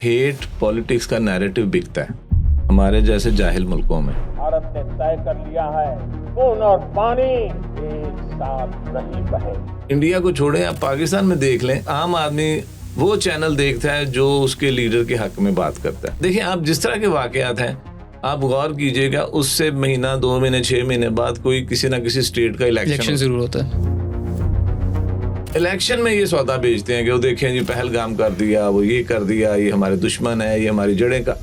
Hate politics का narrative बिकता है हमारे जैसे जाहिल मुल्कों में। भारत ने तय कर लिया है खून और पानी एक साथ नहीं बहे। इंडिया को छोड़ें, आप पाकिस्तान में देख लें, आम आदमी वो चैनल देखता है जो उसके लीडर के हक में बात करता है। देखिए, आप जिस तरह के वाकयात हैं, आप गौर कीजिएगा, उससे महीना 2 महीने 6 महीने बाद कोई किसी ना किसी स्टेट का इलेक्शन जरूर होता है। इलेक्शन में ये सौदा बेचते हैं कि वो देखें जी पहलगाम कर दिया, वो ये कर दिया, ये हमारे दुश्मन है, ये हमारी जड़ें का,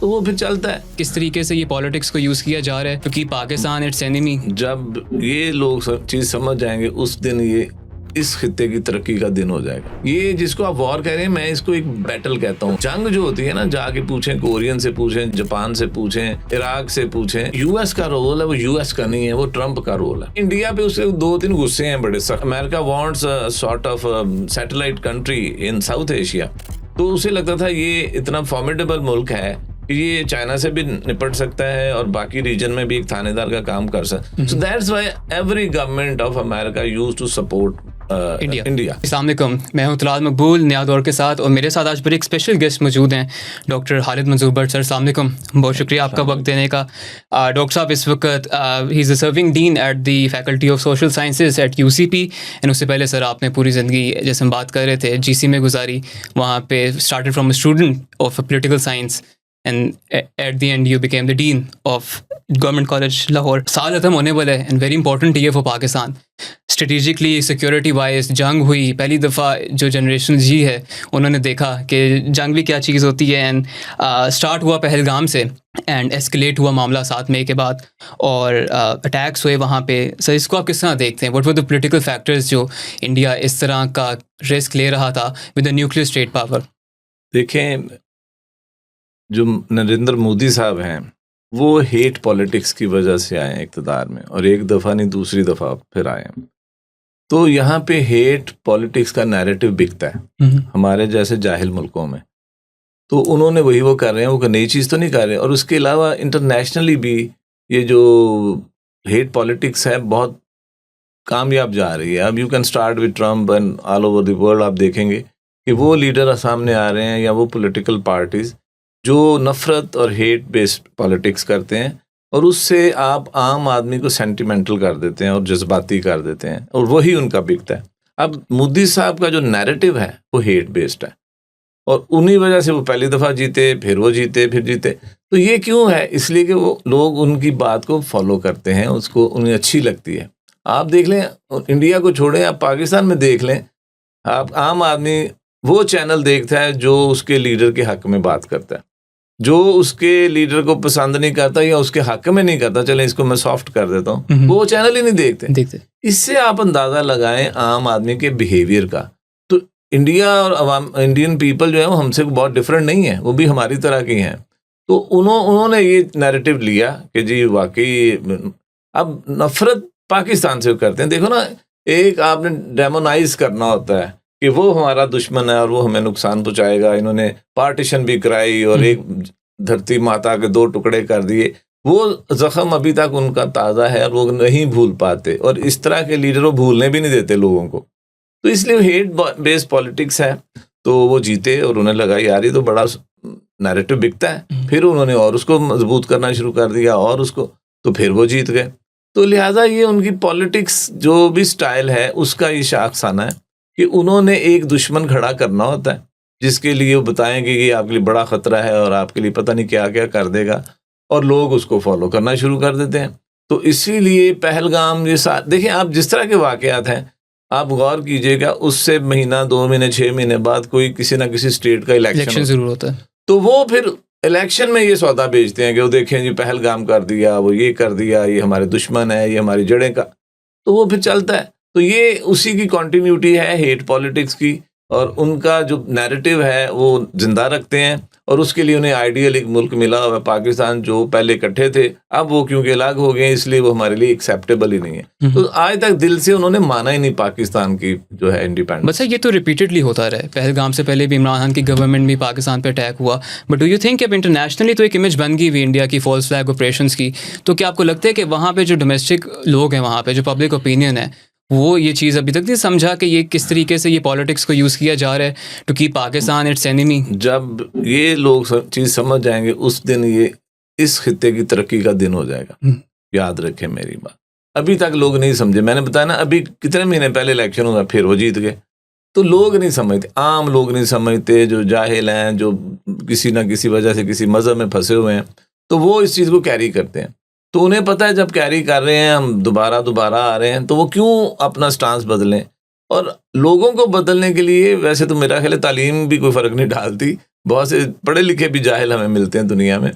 तो वो फिर चलता है। किस तरीके से ये पॉलिटिक्स को यूज किया जा रहा है, क्योंकि पाकिस्तान इट्स एनिमी। जब ये लोग चीज समझ जाएंगे उस दिन ये इस खित्ते की तरक्की का दिन हो जाएगा। ये जिसको आप वॉर कह रहे हैं, मैं इसको एक बैटल कहता हूँ। जंग जो होती है ना, जाके पूछें कोरियन से, पूछें जापान से, पूछें इराक से, पूछें, यूएस का रोल है वो यूएस का नहीं है, वो ट्रंप का रोल है। इंडिया पे उसके 2-3 गुस्से हैं बड़े सख्त। America wants sort of satellite country in south Asia, तो उसे लगता था ये इतना फॉर्मिडेबल मुल्क है कि ये चाइना से भी निपट सकता है और बाकी रीजन में भी एक थानेदार का काम कर सकता है। So that's why every government of America used to support India. अस्सलाम वालेकुम, मैं हूं तलाल मकबूल नया दौर के साथ, और मेरे साथ आज पर एक स्पेशल गेस्ट मौजूद हैं, डॉक्टर खालिद मंसूर भट्ट सर। अस्सलाम वालेकुम, बहुत शुक्रिया आपका वक्त देने का। डॉक्टर साहब इस वक्त he is a serving dean at the faculty of social sciences at UCP, and उससे पहले सर आपने पूरी ज़िंदगी, जैसे हम बात कर रहे थे, जीसी में गुजारी। वहाँ पे started from a student of political science and at the end you became the dean of Government College Lahore. साल खत्म होने वाला है, and very important year for Pakistan. Strategically, security wise जंग हुई, पहली दफ़ा जो जनरेशन जी है उन्होंने देखा कि जंग भी क्या चीज़ होती है, एंड स्टार्ट हुआ पहलगाम से एंड एस्केलेट हुआ मामला 7 मई के बाद, और अटैक्स हुए वहाँ पे। सर, इसको आप किस तरह देखते हैं? What were the political factors जो इंडिया इस तरह का रिस्क ले रहा था with the nuclear state power? देखें, जो नरेंद्र मोदी साहब हैं वो हेट पॉलिटिक्स की वजह से आए हैं इक़्तिदार में, और एक दफ़ा नहीं दूसरी दफ़ा फिर आए हैं। तो यहाँ पे हेट पॉलिटिक्स का नैरेटिव बिकता है हमारे जैसे जाहिल मुल्कों में। तो उन्होंने वही वो कर रहे हैं, वो नई चीज़ तो नहीं कर रहे हैं। और उसके अलावा इंटरनेशनली भी ये जो हेट पॉलिटिक्स है बहुत कामयाब जा रही है। अब you can start with Trump and all over the world, आप देखेंगे कि वो लीडर सामने आ रहे हैं या वो पॉलिटिकल पार्टीज़ जो नफ़रत और हेट बेस्ड पॉलिटिक्स करते हैं, और उससे आप आम आदमी को सेंटिमेंटल कर देते हैं और जज्बाती कर देते हैं, और वही उनका बिकता है। अब मोदी साहब का जो नैरेटिव है वो हेट बेस्ड है, और उन्हीं वजह से वो पहली दफ़ा जीते, फिर वो जीते, फिर जीते। तो ये क्यों है? इसलिए कि वो लोग उनकी बात को फॉलो करते हैं, उसको उन्हें अच्छी लगती है। आप देख लें, इंडिया को छोड़ें, आप पाकिस्तान में देख लें, आप आम आदमी वो चैनल देखता है जो उसके लीडर के हक में बात करता है। जो उसके लीडर को पसंद नहीं करता या उसके हक में नहीं करता, चले इसको मैं सॉफ्ट कर देता हूँ, वो चैनल ही नहीं देखते। इससे आप अंदाज़ा लगाएं आम आदमी के बिहेवियर का। तो इंडिया और इंडियन पीपल जो है वो हमसे बहुत डिफरेंट नहीं है, वो भी हमारी तरह की हैं। तो उन्होंने ये नैरेटिव लिया कि जी वाकई अब नफ़रत पाकिस्तान से करते हैं। देखो ना, एक आपने डेमोनाइज करना होता है कि वो हमारा दुश्मन है और वो हमें नुकसान पहुंचाएगा। इन्होंने पार्टीशन भी कराई और एक धरती माता के 2 टुकड़े कर दिए। वो जख्म अभी तक उनका ताज़ा है और वो नहीं भूल पाते, और इस तरह के लीडर वो भूलने भी नहीं देते लोगों को। तो इसलिए हेट बेस्ड पॉलिटिक्स है। तो वो जीते और उन्हें लगा यार ये तो बड़ा नैरेटिव बिकता है, फिर उन्होंने और उसको मजबूत करना शुरू कर दिया, और उसको, तो फिर वो जीत गए। तो लिहाजा ये उनकी पॉलिटिक्स जो भी स्टाइल है उसका ये शाखसाना है कि उन्होंने एक दुश्मन खड़ा करना होता है जिसके लिए वो बताएंगे कि आपके लिए बड़ा ख़तरा है और आपके लिए पता नहीं क्या क्या कर देगा, और लोग उसको फॉलो करना शुरू कर देते हैं। तो इसीलिए पहलगाम ये देखिए, आप जिस तरह के वाक़यात हैं, आप गौर कीजिएगा, उससे महीना 2 महीने 6 महीने बाद कोई किसी ना किसी स्टेट का इलेक्शन ज़रूर होता है। तो वो फिर इलेक्शन में ये सौदा बेचते हैं कि वो देखें जी पहलगाम कर दिया, वो ये कर दिया, ये हमारे दुश्मन है, ये हमारी जड़ें का, तो वो फिर चलता है। तो ये उसी की कंटिन्यूटी है हेट पॉलिटिक्स की, और उनका जो नैरेटिव है वो जिंदा रखते हैं, और उसके लिए उन्हें आइडियल एक मुल्क मिला हुआ है पाकिस्तान, जो पहले इकट्ठे थे, अब वो क्योंकि अलग हो गए इसलिए वो हमारे लिए एक्सेप्टेबल ही नहीं है। तो आज तक दिल से उन्होंने माना ही नहीं पाकिस्तान की जो है इंडिपेंडेंस। बस ये तो रिपीटेडली होता रहा है। पहलगाम से पहले भी इमरान खान की गवर्नमेंट भी पाकिस्तान पे अटैक हुआ, बट डू यू थिंक अब इंटरनेशनली तो एक इमेज बन गई हुई इंडिया की फॉल्स फ्लैग ऑपरेशंस की, तो क्या आपको लगता है कि वहाँ पे जो डोमेस्टिक लोग हैं, वहाँ पे जो पब्लिक ओपिनियन है, वो ये चीज़ अभी तक नहीं समझा कि ये किस तरीके से ये पॉलिटिक्स को यूज़ किया जा रहा है to keep Pakistan its enemy. जब ये लोग चीज़ समझ जाएंगे उस दिन ये इस खित्ते की तरक्की का दिन हो जाएगा। याद रखें मेरी बात, अभी तक लोग नहीं समझे। मैंने बताया ना, अभी कितने महीने पहले इलेक्शन हुआ, फिर वो जीत गए। तो लोग नहीं समझते, आम लोग नहीं समझते, जो जाहिल हैं, जो किसी ना किसी वजह से किसी मज़हब में फंसे हुए हैं, तो वो इस चीज़ को कैरी करते हैं। तो उन्हें पता है जब कैरी कर रहे हैं, हम दोबारा आ रहे हैं, तो वो क्यों अपना स्टांस बदलें। और लोगों को बदलने के लिए वैसे तो मेरा ख्याल है तालीम भी कोई फ़र्क नहीं डालती, बहुत से पढ़े लिखे भी जाहिल हमें मिलते हैं दुनिया में।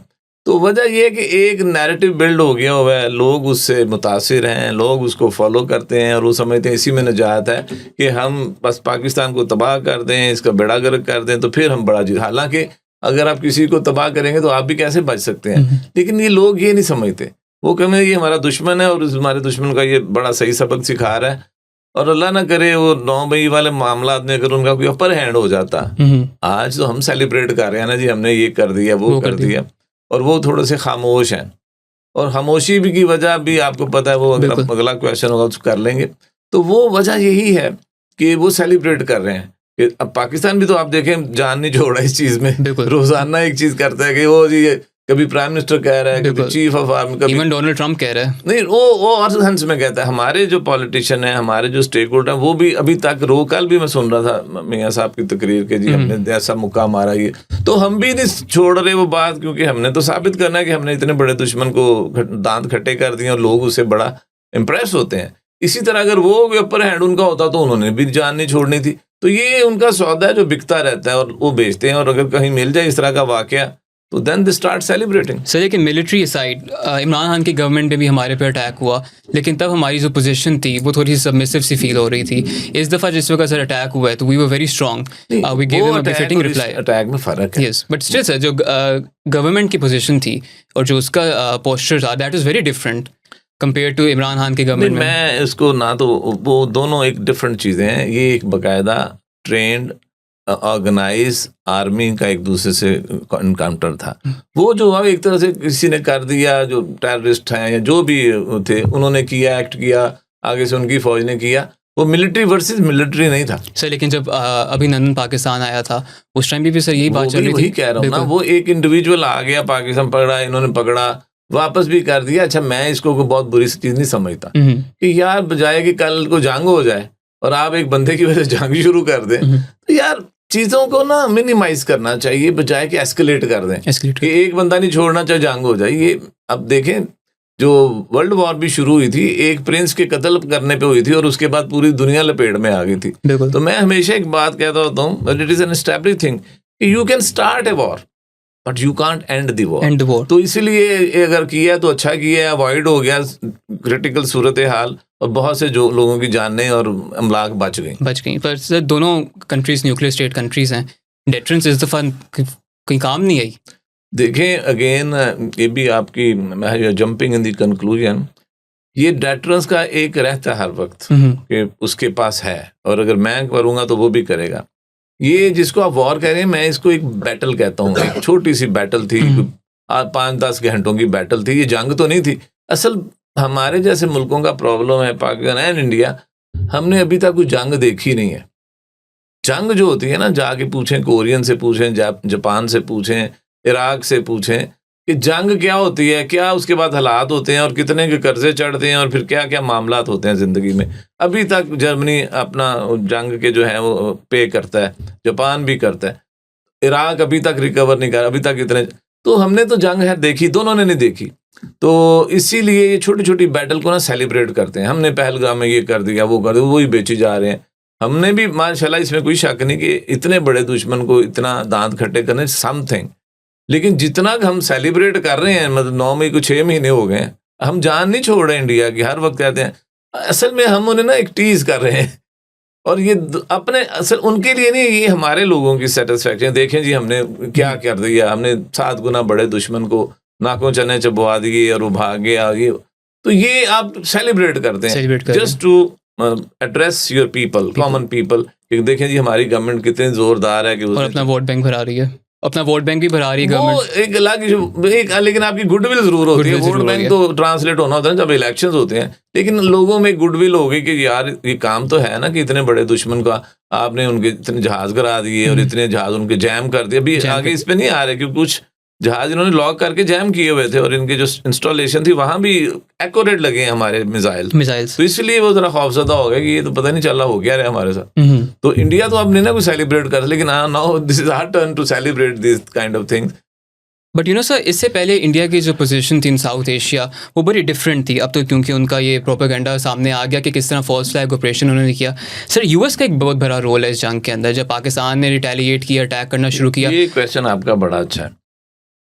तो वजह यह है कि एक नैरेटिव बिल्ड हो गया हुआ है, लोग उससे मुतासिर हैं, लोग उसको फॉलो करते हैं और वो समझते हैं इसी में निजात है कि हम बस पाकिस्तान को तबाह कर दें, इसका बेड़ा गर्क कर दें, तो फिर हम बड़ा जी। हालांकि अगर आप किसी को तबाह करेंगे तो आप भी कैसे बच सकते हैं, लेकिन ये लोग ये नहीं समझते। वो कहें ये हमारा दुश्मन है और हमारे दुश्मन का ये बड़ा सही सबक सिखा रहा है, और अल्लाह ना करे वो 9 मई वाले मामला में अगर उनका कोई अपर हैंड हो जाता। आज तो हम सेलिब्रेट कर रहे हैं ना जी, हमने ये कर दिया, वो कर दिया, और वो थोड़े से खामोश हैं। और खामोशी भी की वजह भी आपको पता है, वो अगला क्वेश्चन होगा उसको कर लेंगे। तो वो वजह यही है कि वो सेलिब्रेट कर रहे हैं कि अब पाकिस्तान भी तो आप देखें जान नहीं छोड़ा इस चीज़ में, रोजाना एक चीज़ करता है कि वो जी कभी प्राइम मिनिस्टर कह रहा है, कभी चीफ ऑफ आर्मी, कभी इवन डोनाल्ड ट्रम्प कह रहा है। नहीं, वो और हंस में कहता है। हमारे जो पॉलिटिशियन हैं, हमारे जो स्टेक होल्डर हैं, वो भी अभी तक कल भी मैं सुन रहा था मियाँ साहब की तकरीर के, जी हमने ऐसा मुक्का मारा ये, तो हम भी नहीं छोड़ रहे वो बात, क्योंकि हमने तो साबित करना है कि हमने इतने बड़े दुश्मन को दांत खट्टे कर दिए और लोग उससे बड़ा इम्प्रेस होते हैं। इसी तरह अगर वो अपर हैंड उनका होता तो उन्होंने भी जान नहीं छोड़नी थी। तो ये उनका सौदा है जो बिकता रहता है और वो बेचते हैं, और अगर कहीं मिल जाए इस तरह का वाकया तो then they start celebrating। Sir लेकिन मिलिट्री साइड, इमरान खान की गवर्नमेंट पे भी हमारे पे अटैक हुआ, लेकिन तब हमारी जो पोजीशन थी वो थोड़ी सी सबमिसिव सी फील हो रही थी। इस दफ़ा जिस वक्त सर अटैक हुआ है तो we were very strong, we give him a befitting reply. Attack में फ़र्क है, यस, बट स्टिल सर जो गवर्नमेंट की पोजीशन थी और जो उसका पोस्चर था, that is very different compare to Imran Khan की गवर्नमेंट। मैं इसको ना, तो वो दोनों एक डिफरेंट चीज़ें हैं। ये एक बाकायदा ट्रेंड ऑर्गेनाइज आर्मी का एक दूसरे से इनकाउंटर था। वो जो अब एक तरह से किसी ने कर दिया, जो टेररिस्ट हैं या जो भी थे उन्होंने किया, एक्ट किया, आगे से उनकी फौज ने किया। वो मिलिट्री वर्सेस मिलिट्री नहीं था सर। लेकिन जब अभिनंदन पाकिस्तान आया था उस टाइम भी सर यही बात चल रही थी। वही कह रहा हूँ ना, वो एक इंडिविजुअल आ गया, पाकिस्तान पकड़ा, इन्होंने पकड़ा, वापस भी कर दिया। अच्छा, मैं इसको कोई बहुत बुरी चीज़ नहीं समझता कि यार बजाय कि कल को जंग हो जाए और आप एक बंदे की वजह से जंग शुरू कर दें, तो यार चीज़ों को ना मिनिमाइज करना चाहिए बजाय कि एस्केलेट कर दें कि एक बंदा नहीं छोड़ना चाहे जंग हो जाए। ये अब देखें, जो वर्ल्ड वॉर भी शुरू हुई थी एक प्रिंस के कत्ल करने पे हुई थी और उसके बाद पूरी दुनिया लपेट में आ गई थी। तो मैं हमेशा एक बात कहता होता हूँ, but it is an established thing, you can start a war but you can't and the war. तो इसलिए अगर किया तो अच्छा किया, अवॉइड हो गया क्रिटिकल सूरत हाल, और बहुत से जो लोगों की जानें और अमलाक बच गई। पर सर दोनों कंट्रीज न्यूक्लियर स्टेट कंट्रीज हैं, डेटरेंस इस दफ़ा कहीं काम नहीं आई। देखें अगेन, ये भी आपकी जंपिंग इन द कंक्लूजन, ये डेटरेंस का एक रहता है हर वक्त कि उसके पास है, और अगर मैं करूँगा तो वो भी करेगा। ये जिसको आप वॉर कह रहे हैं, मैं इसको एक बैटल कहता हूँ। एक छोटी सी बैटल थी, 5-10 घंटों की बैटल थी, ये जंग तो नहीं थी। असल हमारे जैसे मुल्कों का प्रॉब्लम है, पाकिस्तान एंड इंडिया, हमने अभी तक कोई जंग देखी नहीं है। जंग जो होती है ना, जाके पूछें, कोरियन से पूछें, जापान से पूछें, इराक से पूछें कि जंग क्या होती है, क्या उसके बाद हालात होते हैं और कितने के कर्जे चढ़ते हैं और फिर क्या क्या मामलात होते हैं ज़िंदगी में। अभी तक जर्मनी अपना जंग के जो है वो पे करता है, जापान भी करता है, इराक अभी तक रिकवर नहीं कर, अभी तक इतने। तो हमने तो जंग है देखी, दोनों ने नहीं देखी। तो इसीलिए ये छोटी छोटी बैटल को ना सेलिब्रेट करते हैं। हमने पहलगाम में ये कर दिया, वो कर दिया, वही बेची जा रहे हैं। हमने भी माशाल्लाह, इसमें कोई शक नहीं कि इतने बड़े दुश्मन को इतना दांत खट्टे करने समथिंग, लेकिन जितना हम सेलिब्रेट कर रहे हैं, मतलब 9 मई को 6 महीने हो गए, हम जान नहीं छोड़ रहे इंडिया की। हर वक्त कहते हैं, असल में हम उन्हें ना एक टीज कर रहे हैं, और ये अपने असल उनके लिए नहीं, ये हमारे लोगों की सेटिस्फैक्शन। देखें जी हमने क्या कर दिया, हमने 7 गुना बड़े दुश्मन को नाकों चने चबवा दिए और वो भाग गया। ये तो ये आप सेलिब्रेट करते हैं just to address your people, common people. देखें जी हमारी गवर्नमेंट कितनी जोरदार है कि और अपना वोट बैंक भरा रही है। अपना वोट बैंक भी बढ़ा रही है वो गवर्नमेंट। एक अलग एक, लेकिन आपकी गुडविल जरूर होती है। Goodwill वोट जरूर बैंक होती तो ट्रांसलेट होना होता है जब इलेक्शंस होते हैं, लेकिन लोगों में गुडविल होगी कि यार ये काम तो है ना कि इतने बड़े दुश्मन का आपने उनके इतने जहाज गिरा दिए और इतने जहाज उनके जैम कर दिए। अभी जैम आगे कर इस पे नहीं आ रहे क्योंकि कुछ जहाज इन्होंने लॉक करके जैम किए हुए थे और इनके जो इंस्टॉलेशन थी वहां भी एक्यूरेट लगे हैं हमारे मिसाइल। मिसाइल्स। तो इसलिए वो जरा खौफजदा हो गया कि ये तो पता नहीं चल रहा हो क्या रहा है हमारे साथ। तो इंडिया तो अब नहीं ना कोई सेलिब्रेट कर, लेकिन हाँ now this is our turn to celebrate this kind of things. But you know sir, इससे पहले इंडिया की जो पोजीशन थी इन साउथ एशिया वो बड़ी डिफरेंट थी। अब तो क्योंकि उनका ये प्रोपेगेंडा सामने आ गया कि किस तरह फॉल्स फ्लैग ऑपरेशन उन्होंने किया। सर यूएस का एक बहुत बड़ा रोल है इस जंग के अंदर, जब पाकिस्तान ने रिटेलिएट किया, अटैक करना शुरू किया। ये क्वेश्चन आपका बड़ा अच्छा है।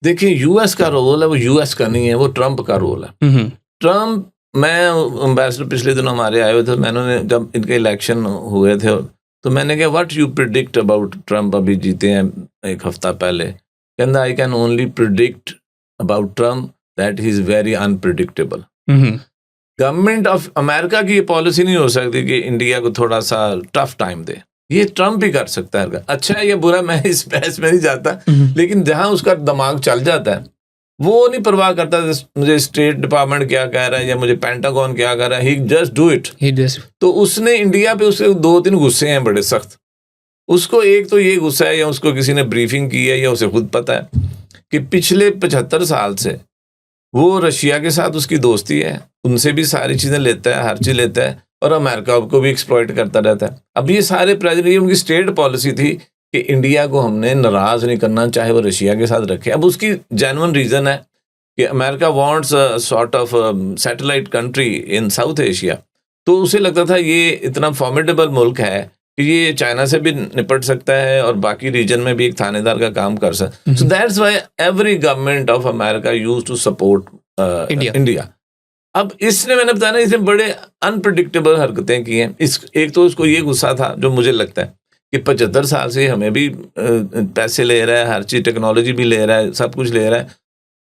देखिए यूएस का रोल है वो यूएस का नहीं है, वो ट्रंप का रोल है। ट्रंप, मैं एम्बेसडर पिछले दिन हमारे आए हुए थे, मैंने जब इनके इलेक्शन हुए थे तो मैंने कहा what you predict about Trump, अभी जीते हैं एक हफ्ता पहले। कहता I can only predict about Trump that he is very unpredictable. Government of America की ये पॉलिसी नहीं हो सकती कि इंडिया को थोड़ा सा टफ टाइम दे, ये ट्रंप ही कर सकता है। अच्छा है या बुरा मैं इस बहस में नहीं जाता, लेकिन जहां उसका दिमाग चल जाता है वो नहीं परवाह करता मुझे स्टेट डिपार्टमेंट क्या कह रहा है या मुझे पेंटागन क्या कह रहा है, ही जस्ट डू इट। तो उसने इंडिया पे उसके 2-3 गुस्से हैं बड़े सख्त। उसको एक तो ये गुस्सा है या उसको किसी ने ब्रीफिंग की है या उसे खुद पता है कि पिछले 75 साल से वो रशिया के साथ उसकी दोस्ती है, उनसे भी सारी चीज़ें लेता है, हर चीज़ लेता है और अमेरिका को भी एक्सप्लॉइट करता रहता है। अब ये सारे प्रेसिडेंट, ये उनकी स्टेट पॉलिसी थी कि इंडिया को हमने नाराज़ नहीं करना, चाहे वो रशिया के साथ रखे। अब उसकी जेन्युइन रीज़न है कि America wants a sort of satellite country in south Asia. तो उसे लगता था ये इतना फॉर्मिडेबल मुल्क है कि ये चाइना से भी निपट सकता है और बाकी रीजन में भी एक थानेदार का काम कर सकता। So that's why every government of America used to support India. अब इसने, मैंने बताया ना, इसने बड़े अनप्रिडिक्टेबल हरकतें की हैं। एक तो उसको ये गुस्सा था जो मुझे लगता है कि 75 साल से हमें भी पैसे ले रहा है, हर चीज़ टेक्नोलॉजी भी ले रहा है, सब कुछ ले रहा है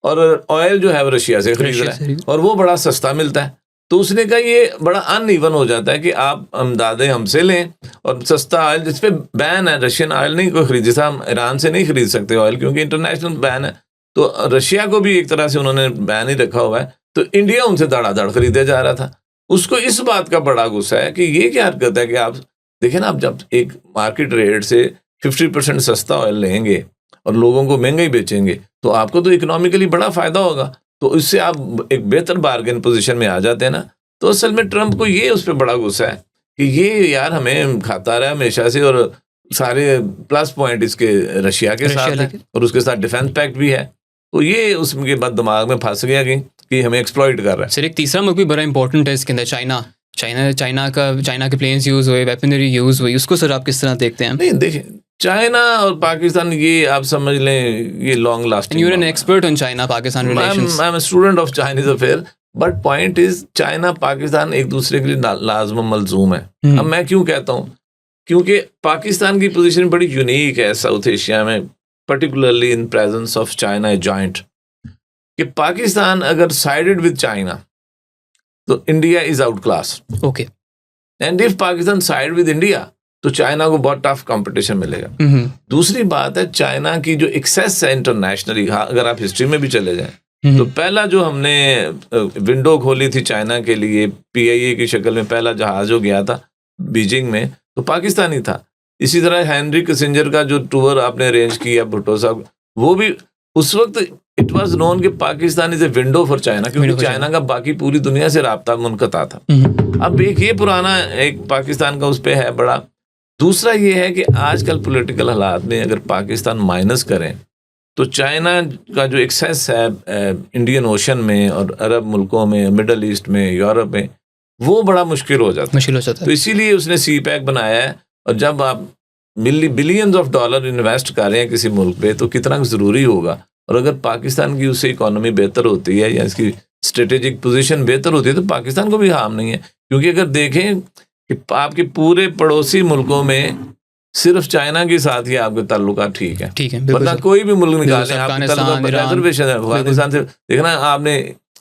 और ऑयल जो है वो रशिया से खरीद रहा है और वो बड़ा सस्ता मिलता है। तो उसने कहा ये बड़ा अनइवन हो जाता है कि आप दादे हमसे लें और सस्ता ऑयल जिस पे बैन है, रशियन ऑयल नहीं कोई खरीद, जैसा हम ईरान से नहीं खरीद सकते ऑयल क्योंकि इंटरनेशनल बैन है, तो रशिया को भी एक तरह से उन्होंने बैन ही रखा हुआ है। तो इंडिया उनसे धड़ाधड़ खरीदा जा रहा था। उसको इस बात का बड़ा गुस्सा है कि ये क्या हरकत है कि आप देखें ना, आप जब एक मार्केट रेट से 50% सस्ता ऑयल लेंगे और लोगों को महंगा ही बेचेंगे तो आपको तो इकोनॉमिकली बड़ा फ़ायदा होगा, तो इससे आप एक बेहतर बार्गेन पोजीशन में आ जाते हैं ना। तो असल में ट्रंप को ये उस पर बड़ा गुस्सा है कि ये यार हमें खाता रहा है हमेशा से और सारे प्लस पॉइंट इसके रशिया के साथ है और उसके साथ डिफेंस पैक्ट भी है। तो ये उसके बाद दिमाग में फंस गया कि हमें एक्सप्लॉइट कर रहा है। सर एक तीसरा मुल्क भी बड़ा इंपॉर्टेंट है इसके अंदर, चाइना के प्लेन्स यूज़ हुए, वेपनरी यूज़ हुई, उसको सर आप किस तरह देखते हैं? नहीं देखिए, चाइना और पाकिस्तान ये आप समझ लें ये long lasting. You are an expert on China Pakistan relations. I am a student of Chinese affair, but point is China Pakistan एक दूसरे के लिए लाजम मलजूम है। अब मैं क्यों कहता हूँ, क्योंकि पाकिस्तान की पोजीशन बड़ी यूनिक है साउथ एशिया में, particularly in presence of China joint, कि पाकिस्तान अगर साइडेड विद चाइना तो India is out class. Okay, and if Pakistan side with India तो चाइना को बहुत टफ कंपटीशन मिलेगा। दूसरी बात है चाइना की जो एक्सेस है इंटरनेशनली, अगर आप हिस्ट्री में भी चले जाएं तो पहला जो हमने विंडो खोली थी चाइना के लिए PIA की शक्ल में, पहला जहाज जो गया था बीजिंग में तो पाकिस्तानी था। इसी तरह हेनरी किसिंजर का जो टूर आपने अरेंज किया भुट्टो साहब, वो भी उस वक्त इट वाज नोन कि Pakistan is a window for China, क्योंकि चाइना का बाकी पूरी दुनिया से राब्ता मुनक़ता था। अब एक ये पुराना एक पाकिस्तान का उस पर है बड़ा। दूसरा ये है कि आजकल पॉलिटिकल हालात में अगर पाकिस्तान माइनस करें तो चाइना का जो एक्सेस है इंडियन ओशन में और अरब मुल्कों में, मिडल ईस्ट में, यूरोप में, वो बड़ा मुश्किल हो जाता है। तो इसीलिए उसने CPEC बनाया है। और जब आप बिलियंस ऑफ डॉलर इन्वेस्ट कर रहे हैं किसी मुल्क पे तो कितना ज़रूरी होगा। और अगर पाकिस्तान की उससे इकोनॉमी बेहतर होती है या इसकी स्ट्रेटेजिक पोजीशन बेहतर होती है तो पाकिस्तान को भी हार्म नहीं है। क्योंकि अगर देखें कि आपके पूरे पड़ोसी मुल्कों में सिर्फ चाइना के साथ ही आपके ताल्लुकात ठीक है, वरना कोई भी मुल्क निकालें आपके ताल्लुकात रिजर्वेशन है। अफगानिस्तान से देखना आपने,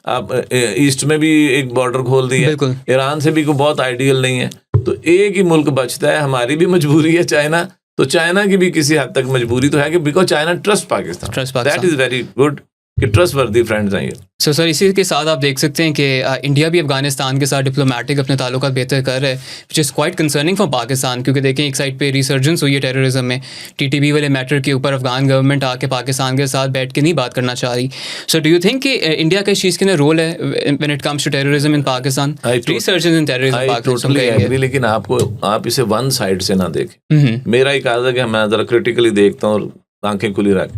आप ईस्ट में भी एक बॉर्डर खोल दी है, ईरान से भी कोई बहुत आइडियल नहीं है। तो एक ही मुल्क बचता है, हमारी भी मजबूरी है चाइना, तो चाइना की भी किसी हद तक मजबूरी तो है कि because China trust Pakistan, that is very good कि ट्रस्ट वर्दी फ्रेंड्स हैं ये। सो सर इसी के साथ आप देख सकते हैं कि इंडिया भी अफगानिस्तान के साथ डिप्लोमेटिक अपने ताल्लुकात बेहतर कर रहा है, which is quite concerning for Pakistan, क्योंकि देखें एक साइड पे रिसर्जेंस हुई है टेररिज्म में, टीटीपी वाले मैटर के ऊपर अफगान गवर्नमेंट आके पाकिस्तान के साथ बैठ के नहीं बात करना चाह रही। सो डू यू थिंक कि इंडिया का इस चीज़ के अंदर रोल है when it comes to terrorism in Pakistan, resurgence in terrorism Pakistan? लेकिन आप इसे वन साइड से ना देखें। मेरा एक आदत है कि मैं ज़रा क्रिटिकली देखता हूँ और आंखें खुली रख।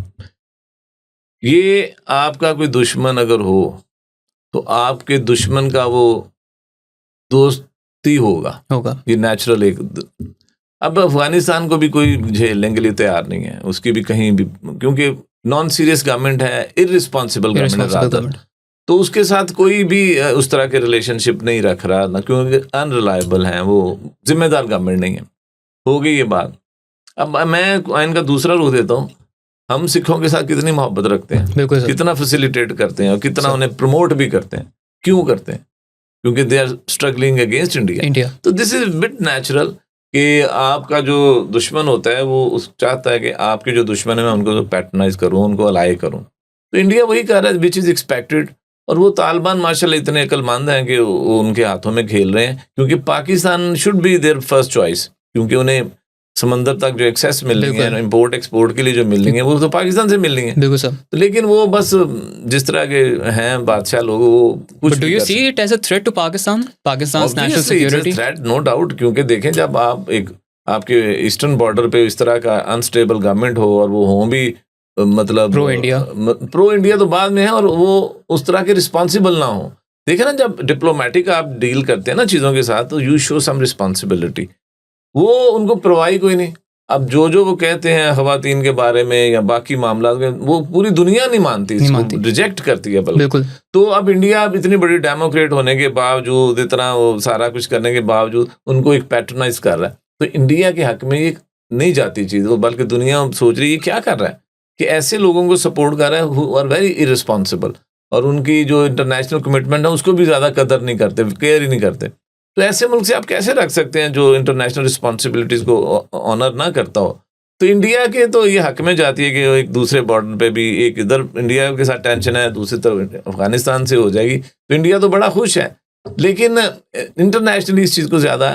ये आपका कोई दुश्मन अगर हो तो आपके दुश्मन का वो दोस्ती होगा, ये नेचुरल एक। अब अफगानिस्तान को भी कोई झेलने के लिए तैयार नहीं है, उसकी भी कहीं भी, क्योंकि नॉन सीरियस गवर्नमेंट है, इररिस्पॉन्सिबल गवर्नमेंट, तो उसके साथ कोई भी उस तरह के रिलेशनशिप नहीं रख रहा ना, क्योंकि अनरिलायबल हैं, वो जिम्मेदार गवर्नमेंट नहीं है। हो गई ये बात। अब मैं इनका दूसरा रुख देता हूँ। हम सिखों के साथ कितनी मोहब्बत रखते हैं, कितना फैसिलिटेट करते हैं और कितना उन्हें प्रमोट भी करते हैं। क्यों करते हैं? क्योंकि they are struggling against India. तो दिस इज बिट नेचुरल कि आपका जो दुश्मन होता है वो चाहता है कि आपके जो दुश्मन है मैं उनको पैटर्नाइज करूँ, उनको अलाय करूँ। तो इंडिया वही कर रहा है विच इज़ एक्सपेक्टेड। और वो तालिबान माशाल्लाह इतने अक्लमंद हैं कि वो उनके हाथों में खेल रहे हैं, क्योंकि Pakistan should be their first choice, क्योंकि उन्हें समंदर तक जो एक्सेस मिल रही है, इंपोर्ट एक्सपोर्ट के लिए जो मिल रही है, वो तो पाकिस्तान से मिल रही है। बिल्कुल सर। तो लेकिन वो बस जिस तरह के हैं बादशाह लोग, वो कुछ do you see it as a threat to Pakistan national security? Threat, no doubt. क्योंकि देखें, जब आप आपके ईस्टर्न बॉर्डर पे इस तरह का अनस्टेबल गवर्नमेंट हो और वो हों भी मतलब प्रो इंडिया तो बाद में है, और वो उस तरह के रिस्पॉन्सिबल ना हो। देखें ना, जब डिप्लोमेटिक आप डील करते हैं ना चीज़ों के साथ, तो यू शो सम रिस्पॉन्सिबिलिटी। वो उनको परवाही कोई नहीं। अब जो वो कहते हैं खवातीन के बारे में या बाकी मामला में, वो पूरी दुनिया नहीं मानती, रिजेक्ट करती है बिल्कुल। तो अब इंडिया इतनी बड़ी डेमोक्रेट होने के बावजूद, इतना वो सारा कुछ करने के बावजूद उनको एक पैट्रनाइज कर रहा है। तो इंडिया के हक में ये नहीं जाती चीज़, बल्कि दुनिया सोच रही है क्या कर रहा है, कि ऐसे लोगों को सपोर्ट कर रहा है हु आर वेरी इररिस्पॉन्सिबल, और उनकी जो इंटरनेशनल कमिटमेंट है उसको भी ज़्यादा कदर नहीं करते, केयर ही नहीं करते। तो ऐसे मुल्क से आप कैसे रख सकते हैं जो इंटरनेशनल रिस्पॉन्सिबिलिटीज़ को ऑनर ना करता हो? तो इंडिया के तो ये हक में जाती है कि एक दूसरे बॉर्डर पे भी, एक इधर इंडिया के साथ टेंशन है, दूसरी तरफ अफगानिस्तान से हो जाएगी, तो इंडिया तो बड़ा खुश है। लेकिन इंटरनेशनली इस चीज़ को ज़्यादा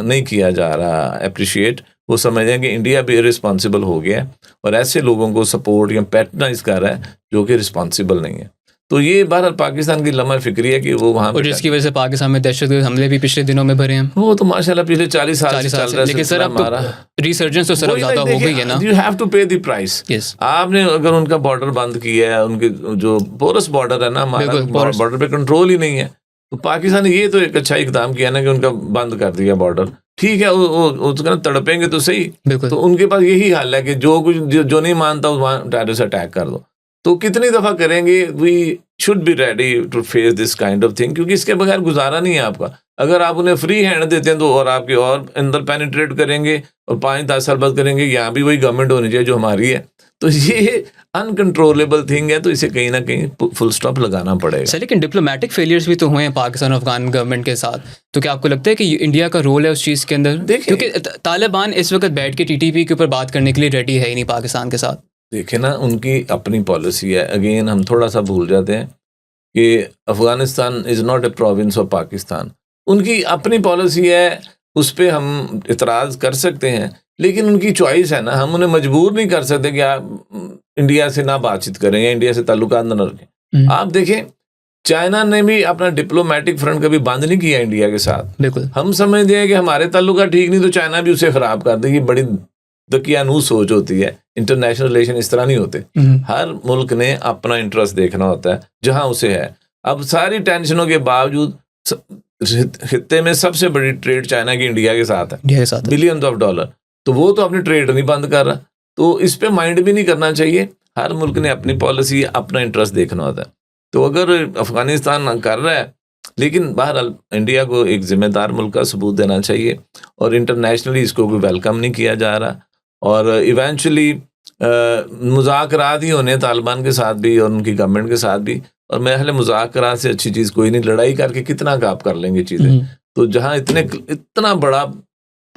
नहीं किया जा रहा अप्रिशिएट। वो समझ रहे हैं कि इंडिया भी रिस्पॉन्सिबल हो गया है और ऐसे लोगों को सपोर्ट या पैटर्नाइज कर रहा है जो कि रिस्पॉन्सिबल नहीं है। तो ये बहरहाल पाकिस्तान की लम्हा फिक्री है कि वो वहाँ, और जिसकी वजह से पाकिस्तान में दहशतगर्द हमले भी पिछले दिनों में भरे हैं। वो तो माशाल्लाह पिछले 40 साल से चल रहा है। लेकिन सर अब तो रिसर्जेंस तो सर ज़्यादा हो गई है ना। यू हैव टू पे द प्राइस। आपने अगर उनका बॉर्डर बंद किया है, उनके जो पोरस बॉर्डर है ना, हमारा बॉर्डर पे कंट्रोल ही नहीं है, तो पाकिस्तान ने ये तो एक अच्छा इकदाम किया ना कि उनका बंद कर दिया बॉर्डर। ठीक है, उसका तड़पेंगे तो सही, तो उनके पास यही हाल है कि जो कुछ जो नहीं मानता वहाँ टेररिस्ट अटैक कर दो। तो कितनी दफ़ा करेंगे? We should be ready to face this kind of thing, क्योंकि इसके बगैर गुजारा नहीं है आपका। अगर आप उन्हें फ्री हैंड देते हैं तो और आपके और अंदर पेनिट्रेट करेंगे और 5-10 साल बाद करेंगे। यहाँ भी वही गवर्नमेंट होनी चाहिए जो हमारी है। तो ये अनकंट्रोलेबल थिंग है, तो इसे कहीं ना कहीं फुल स्टॉप लगाना पड़ेगा। सर लेकिन डिप्लोमेटिक फेलियर्स भी तो हुए हैं पाकिस्तान और अफगान गवर्नमेंट के साथ, तो क्या आपको लगता है कि इंडिया का रोल है उस चीज़ के अंदर? क्योंकि तालिबान इस वक्त बैठ के टीटीपी के ऊपर बात करने के लिए रेडी है ही नहीं पाकिस्तान के साथ। देखें ना, उनकी अपनी पॉलिसी है। अगेन हम थोड़ा सा भूल जाते हैं कि Afghanistan is not a province of Pakistan. उनकी अपनी पॉलिसी है, उस पर हम इतराज़ कर सकते हैं, लेकिन उनकी चॉइस है ना। हम उन्हें मजबूर नहीं कर सकते कि आप इंडिया से ना बातचीत करें या इंडिया से ताल्लुकात न रखें। आप देखें, चाइना ने भी अपना डिप्लोमेटिक फ्रंट कभी बंद नहीं किया इंडिया के साथ। बिल्कुल। हम समझते हैं कि हमारे ताल्लुकात ठीक नहीं तो चाइना भी उसे ख़राब कर देगी। बड़ी दकियानूस सोच होती है। इंटरनेशनल रिलेशन इस तरह नहीं होते। हर मुल्क ने अपना इंटरेस्ट देखना होता है जहां उसे है। अब सारी टेंशनों के बावजूद खित्ते में सबसे बड़ी ट्रेड चाइना की इंडिया के साथ है, बिलियंस ऑफ डॉलर। तो वो तो अपनी ट्रेड नहीं बंद कर रहा, तो इस पे माइंड भी नहीं करना चाहिए। हर मुल्क ने अपनी पॉलिसी, अपना इंटरेस्ट देखना होता है। तो अगर अफगानिस्तान कर रहा है, लेकिन बहरहाल इंडिया को एक जिम्मेदार मुल्क का सबूत देना चाहिए, और इंटरनेशनली इसको कोई वेलकम नहीं किया जा रहा। और इवेंचुअली मुज़ाकरात ही होने तालिबान के साथ भी और उनकी गवर्नमेंट के साथ भी। और मैं हाल मुज़ाकरात से अच्छी चीज़ कोई नहीं। लड़ाई करके कितना आप कर लेंगे चीज़ें। तो जहाँ इतना बड़ा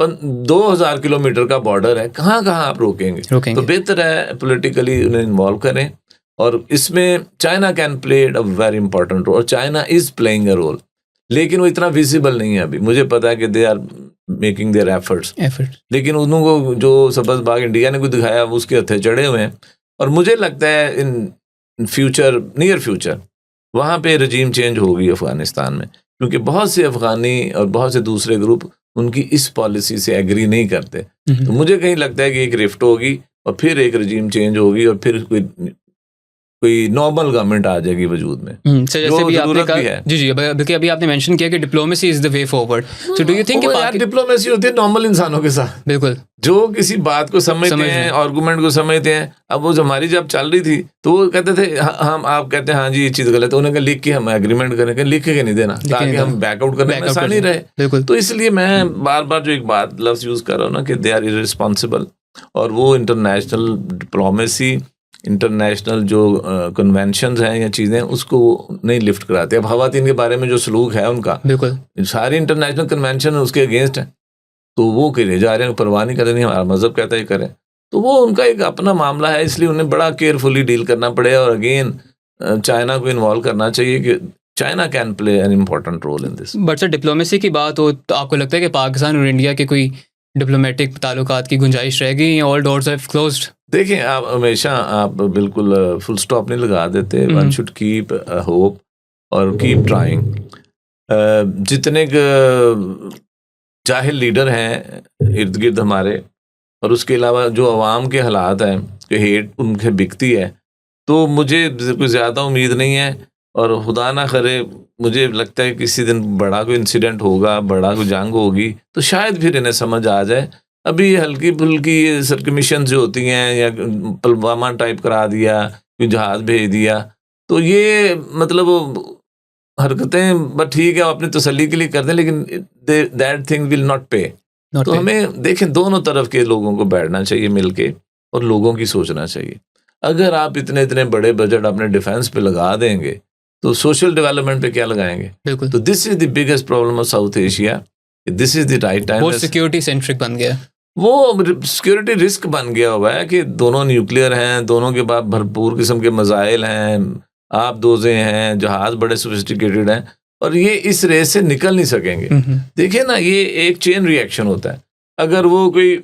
2000 किलोमीटर का बॉर्डर है, कहाँ कहाँ आप रोकेंगे? तो बेहतर है पॉलिटिकली उन्हें इन्वॉल्व करें, और इसमें China can play a very important role, और China is playing a role, लेकिन वो इतना विजिबल नहीं है अभी। मुझे पता है कि they are making their efforts, लेकिन उनको जो सबज बाग इंडिया ने कुछ दिखाया उसके हथे चढ़े हुए हैं, और मुझे लगता है इन फ्यूचर, नियर फ्यूचर, वहाँ पे रजीम चेंज होगी अफगानिस्तान में, क्योंकि बहुत से अफगानी और बहुत से दूसरे ग्रुप उनकी इस पॉलिसी से एग्री नहीं करते। तो मुझे कहीं लगता है कि एक रिफ्ट होगी और फिर एक रजीम चेंज होगी और फिर कोई नॉर्मल गवर्नमेंट आ जाएगी वजूद में। सर जैसे भी आपने कहा, जी बल्कि अभी आपने मेंशन किया कि diplomacy is the way forward, so do you think diplomacy होती है नॉर्मल इंसानों के साथ, बिल्कुल, जो किसी बात को समझते हैं, आर्गुमेंट को समझते हैं। अब वो हमारी जब चल रही थी तो वो कहते थे हम, आप कहते हैं हाँ जी ये चीज़ गलत है, उन्होंने कहा लिख के हम एग्रीमेंट करें, लिख के नहीं देना ताकि हम बैकआउट करने में आसानी रहे। तो इसलिए मैं बार बार जो एक बात लफ्ज़ यूज़ कर रहा हूँ ना कि दे आर इररिस्पॉन्सिबल, और वो इंटरनेशनल डिप्लोमेसी, इंटरनेशनल जो कन्वेंशंस हैं या चीज़ें, उसको नहीं लिफ्ट कराते। अब खवातीन के बारे में जो सलूक है उनका, बिल्कुल सारी इंटरनेशनल कन्वेंशन उसके अगेंस्ट है, तो वो करे जा रहे हैं, परवाह नहीं करते, नहीं हमारा मजहब कहता है करें, तो वो उनका एक अपना मामला है, इसलिए उन्हें बड़ा केयरफुली डील करना पड़ेगा। और अगेन चाइना को इन्वॉल्व करना चाहिए कि China can play an important role in this. But sir diplomacy की बात हो तो आपको लगता है कि पाकिस्तान और इंडिया के कोई डिप्लोमेटिक ताल्लुकात की गुंजाइश रहेगी, ऑल डोर्स हैव क्लोज्ड? देखिए, आप हमेशा आप बिल्कुल फुल स्टॉप नहीं लगा देते, वन शुड कीप होप और कीप ट्राइंग। जितने जाहिल लीडर हैं इर्द गिर्द हमारे, और उसके अलावा जो अवाम के हालात हैं कि हेट उनके बिकती है, तो मुझे कोई ज़्यादा उम्मीद नहीं है। और खुदा ना करे, मुझे लगता है किसी दिन बड़ा कोई इंसिडेंट होगा, बड़ा कोई जंग होगी, तो शायद फिर इन्हें समझ आ जाए। अभी हल्की फुल्की सर्कमिशन जो होती हैं, या पुलवामा टाइप करा दिया, कोई जहाज़ भेज दिया, तो ये मतलब हरकतें बस ठीक है, अपनी तसल्ली के लिए करते हैं, लेकिन दैट थिंग विल नॉट पे। तो हमें देखें, दोनों तरफ के लोगों को बैठना चाहिए मिलके, और लोगों की सोचना चाहिए। अगर आप इतने इतने बड़े बजट अपने डिफेंस पे लगा देंगे, तो सोशल डेवलपमेंट पे क्या लगाएंगे? बिल्कुल। तो this is the biggest problem of south Asia. This is the right time. वो सिक्योरिटी सेंट्रिक बन गया, वो सिक्योरिटी रिस्क बन गया हुआ है कि दोनों न्यूक्लियर हैं, दोनों के पास भरपूर किस्म के मजाइल हैं, आप दोजे हैं, जहाज बड़े सोफिस्टिकेटेड हैं, और ये इस रेस से निकल नहीं सकेंगे। देखिए ना, ये एक चेन रिएक्शन होता है। अगर वो कोई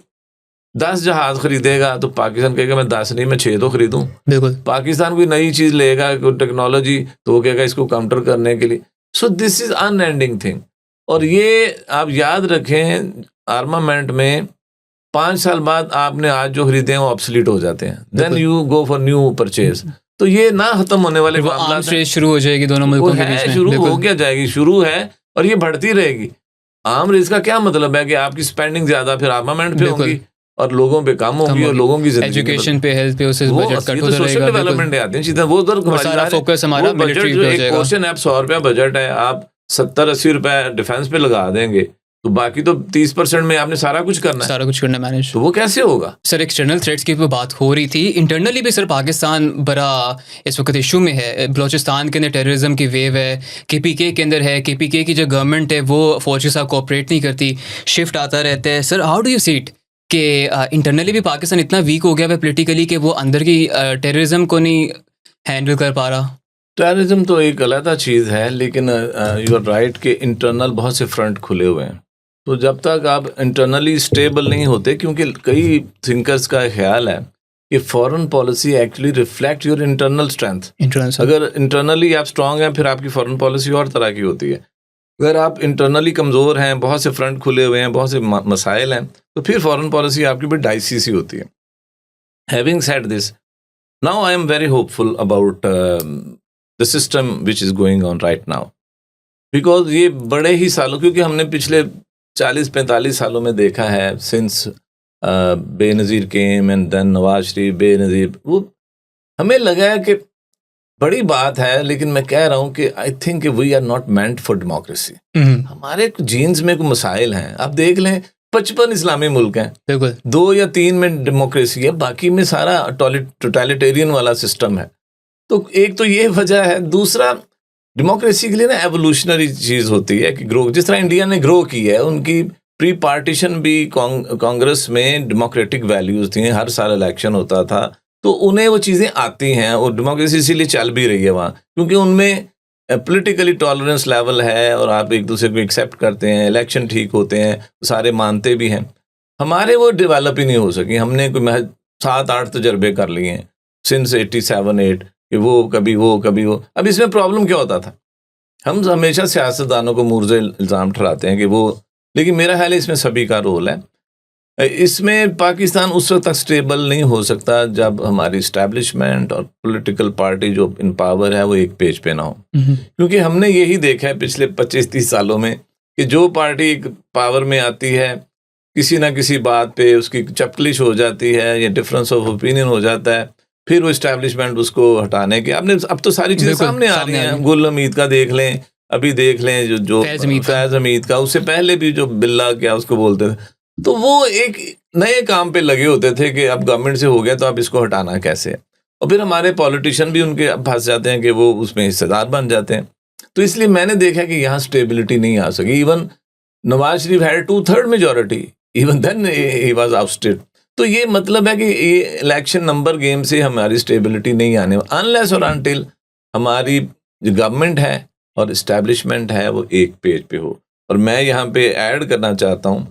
10 जहाज खरीदेगा तो पाकिस्तान कहेगा मैं 10 नहीं, मैं 6 तो खरीदूं। बिल्कुल। पाकिस्तान कोई नई चीज लेगा, कोई टेक्नोलॉजी, तो वो कहेगा इसको काउंटर करने के लिए। So this is unending thing. और ये आप याद रखें, आर्मामेंट में 5 साल बाद आपने आज जो खरीदे हैं वो ऑब्सोलीट हो जाते हैं, then you go for new purchase. तो ये ना खत्म होने वाले मामला शुरू हो जाएगी दोनों मुल्कों के बीच में, शुरू हो क्या जाएगी, शुरू है, और ये बढ़ती रहेगी। आर्म रेस का क्या मतलब है कि आपकी स्पेंडिंग ज्यादा फिर आर्मामेंट पे होगी और लोगों पे कम होगी, और लोगों की जिंदगी, एजुकेशन पे, हेल्थ पे, उससे बजट कट होता रहेगा। सोशल डेवलपमेंट आते हैं चीजें, वो उधर सारा फोकस हमारा मिलिट्री पे हो जाएगा। क्वेश्चन है, 100 रुपया बजट है, आप 70-80 रुपए डिफेंस पे लगा देंगे, तो बाकी तो 30% में आपने सारा कुछ करना है मैनेज, तो वो कैसे होगा? सर एक्सटर्नल थ्रेट्स की तो बात हो रही थी, इंटरनली भी सर पाकिस्तान बड़ा इस वक्त इशू में है। बलोचिस्तान के अंदर टेररिज्म की वेव है, KPK के अंदर है, KPK की जो गवर्नमेंट है वो फौज के साथ कोऑपरेट नहीं करती, शिफ्ट आता रहता है। Sir how do you see it कि इंटरनली भी पाकिस्तान इतना वीक हो गया है पोलिटिकली कि वो अंदर की टेररिज्म को नहीं हैंडल कर पा रहा? टेररिज्म तो एक अलग चीज़ है, लेकिन यू आर राइट कि इंटरनल बहुत से फ्रंट खुले हुए हैं। तो जब तक आप इंटरनली स्टेबल नहीं होते, क्योंकि कई थिंकर्स का ख्याल है कि foreign policy actually reflect your internal strength. अगर इंटरनली आप स्ट्रांग हैं, फिर आपकी फॉरेन पॉलिसी और तरह की होती है। अगर आप इंटरनली कमज़ोर हैं, बहुत से फ्रंट खुले हुए हैं, बहुत से मसाइल हैं, तो फिर फॉरेन पॉलिसी आपकी भी डाइसी सी होती है। Having said this, now I am very hopeful about the system which is going on right now, because ये बड़े ही सालों, क्योंकि हमने पिछले 40-45 सालों में देखा है, since Benazir came and then Nawaz Sharif, Benazir, वो हमें लगा है कि बड़ी बात है, लेकिन मैं कह रहा हूँ कि I think we are not meant for democracy. हमारे जीन्स में कोई मसाइल हैं। आप देख लें, 55 इस्लामी मुल्क हैं, बिल्कुल 2 या 3 में डेमोक्रेसी है, बाकी में सारा टोटलिटेरियन वाला सिस्टम है। तो एक तो ये वजह है। दूसरा, डेमोक्रेसी के लिए ना एवोल्यूशनरी चीज़ होती है कि ग्रो, जिस तरह इंडिया ने ग्रो की है, उनकी प्री पार्टीशन भी कांग्रेस में डेमोक्रेटिक वैल्यूज थी, हर साल इलेक्शन होता था, तो उन्हें वो चीज़ें आती हैं और डेमोक्रेसी इसीलिए चल भी रही है वहाँ, क्योंकि उनमें पॉलिटिकली टॉलरेंस लेवल है और आप एक दूसरे को एक्सेप्ट करते हैं, इलेक्शन ठीक होते हैं, सारे मानते भी हैं। हमारे वो डेवलप ही नहीं हो सकी। हमने कोई 7-8 तजर्बे कर लिए हैं सिंस 87-8 कि वो कभी वो। अब इसमें प्रॉब्लम क्या होता था, हम हमेशा सियासतदानों को मुर्ज़े इल्ज़ाम ठहराते हैं कि वो, लेकिन मेरा ख्याल है इसमें सभी का रोल है। इसमें पाकिस्तान उस वक्त तक स्टेबल नहीं हो सकता जब हमारी इस्टेब्लिशमेंट और पॉलिटिकल पार्टी जो इन पावर है वो एक पेज पे ना हो, क्योंकि हमने यही देखा है पिछले 25-30 सालों में कि जो पार्टी पावर में आती है किसी ना किसी बात पे उसकी चपकलिश हो जाती है या डिफरेंस ऑफ ओपिनियन हो जाता है, फिर वो इस्टेब्लिशमेंट उसको हटाने के, आपने अब तो सारी चीज़ें सामने आ रही हैं। गुल हमीद का देख लें, अभी देख लें जो फैज़ हमीद का, उससे पहले भी जो बिल्ला क्या उसको बोलते थे, तो वो एक नए काम पे लगे होते थे कि अब गवर्नमेंट से हो गया तो अब इसको हटाना कैसे है, और फिर हमारे पॉलिटिशियन भी उनके फंस जाते हैं कि वो उसमें हिस्सेदार बन जाते हैं। तो इसलिए मैंने देखा कि यहाँ स्टेबिलिटी नहीं आ सकी। Even Nawaz Sharif had 2/3 majority, even then he was ousted. तो ये मतलब है कि ये इलेक्शन नंबर गेम से हमारी स्टेबिलिटी नहीं आने, अनलेस और अनटिल हमारी जो गवर्नमेंट है और इस्टेब्लिशमेंट है वो एक पेज पे हो। और मैं यहाँ पे ऐड करना चाहता हूँ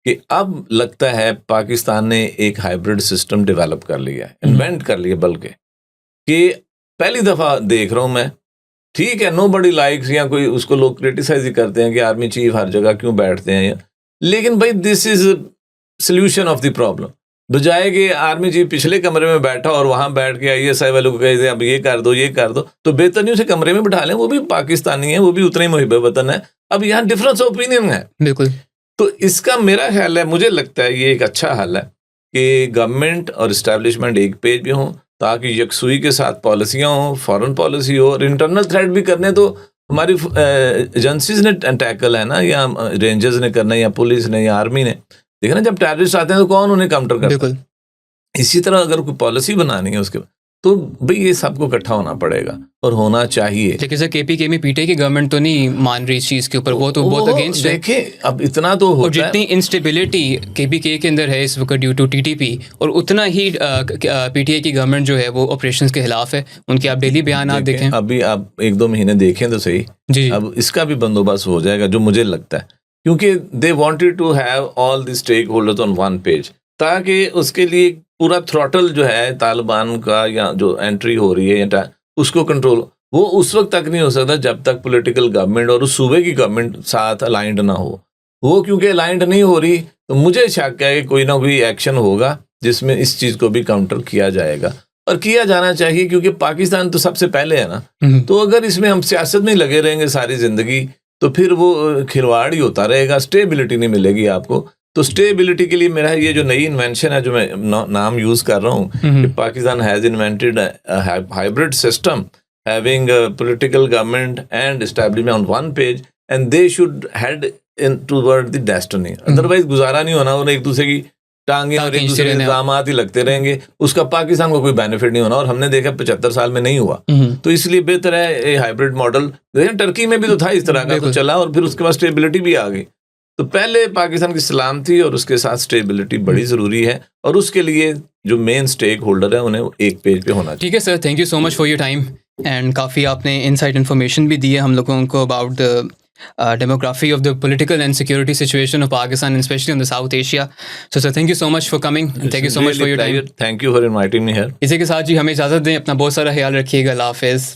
कि अब लगता है पाकिस्तान ने एक हाइब्रिड सिस्टम डेवलप कर लिया है, इन्वेंट कर लिया, बल्कि कि पहली दफ़ा देख रहा हूँ मैं, ठीक है नोबडी लाइक्स या कोई उसको लोग क्रिटिसाइज ही करते हैं कि आर्मी चीफ हर जगह क्यों बैठते हैं, लेकिन भाई this is solution of the problem. बजाय कि आर्मी चीफ पिछले कमरे में बैठा और वहाँ बैठ के ISI वालों को कहते अब ये कर दो, तो बेहतर नहीं उसे कमरे में बिठा लें, वो भी पाकिस्तानी है, वो भी उतना ही मुहिब वतन है। अब यहाँ डिफरेंस ऑफ ओपिनियन है, बिल्कुल। तो इसका मेरा ख्याल है, मुझे लगता है ये एक अच्छा हल है कि गवर्नमेंट और इस्टेब्लिशमेंट एक पेज भी हों, ताकि यकसुई के साथ पॉलिसियाँ हों, फॉरेन पॉलिसी हो, और इंटरनल थ्रेट भी करने तो हमारी एजेंसीज ने टैकल है ना, या रेंजर्स ने करना है, या पुलिस ने, या आर्मी ने। देखना जब टेररिस्ट आते हैं तो कौन उन्हें काउंटर करता है। इसी तरह अगर कोई पॉलिसी बनानी है उसके तो भाई ये सबको इकट्ठा होना पड़ेगा और होना चाहिए। लेकिन सर KPK में पीटे की गवर्नमेंट तो नहीं मान रही इस चीज़ के ऊपर, वो तो बहुत अगेंस्ट है। देखें अब इतना तो होता है, जितनी इंस्टेबिलिटी KPK के अंदर है इस वक्त ड्यू टू TTP, और उतना ही PTI की गवर्नमेंट जो है वो ऑपरेशंस के खिलाफ है। उनके आप डेली बयान देखें, अभी आप 1-2 महीने देखें तो सही जी, अब इसका भी बंदोबस्त हो जाएगा जो मुझे लगता है, क्योंकि they wanted to have all the stake holders on one page, ताकि उसके लिए पूरा थ्रॉटल जो है तालिबान का या जो एंट्री हो रही है उसको कंट्रोल, वो उस वक्त तक नहीं हो सकता जब तक पॉलिटिकल गवर्नमेंट और उस सूबे की गवर्नमेंट साथ अलाइंड ना हो। वो क्योंकि अलाइंड नहीं हो रही तो मुझे शक है कि कोई ना कोई एक्शन होगा जिसमें इस चीज़ को भी काउंटर किया जाएगा, और किया जाना चाहिए, क्योंकि पाकिस्तान तो सबसे पहले है ना। तो अगर इसमें हम सियासत में लगे रहेंगे सारी ज़िंदगी तो फिर वो खिलवाड़ ही होता रहेगा, स्टेबिलिटी नहीं मिलेगी आपको। तो स्टेबिलिटी के लिए मेरा ये जो नई इन्वेंशन है जो मैं नाम यूज कर रहा हूँ कि Pakistan has invented hybrid system having political government and establishment on one page, and they should head in toward the destiny. Otherwise गुजारा नहीं होना, और एक दूसरे की टांगे और एक दूसरे के इल्जामात ही लगते रहेंगे, उसका पाकिस्तान को कोई बेनिफिट नहीं होना, और हमने देखा 75 साल में नहीं हुआ। तो इसलिए बेहतर है ये हाइब्रिड मॉडल। टर्की में भी तो था इस तरह का, तो चला और फिर उसके बाद स्टेबिलिटी भी आ गई। तो पहले पाकिस्तान की सलामती और उसके साथ स्टेबिलिटी बड़ी ज़रूरी है, और उसके लिए जो मेन स्टेक होल्डर है उन्हें एक पेज पे होना चाहिए। ठीक है sir, thank you so much for your time, and काफ़ी आपने इनसाइड इन्फॉर्मेशन भी दी है हम लोगों को about the demography of the political and security situation of Pakistan, and especially on the South Asia. So sir, thank you so much for coming, and thank you so much for your time. Thank you for inviting me here. इसी के साथ जी हमें इजाज़त दें, अपना बहुत सारा ख्याल रखिएगा। अल्लाह हाफ़िज़।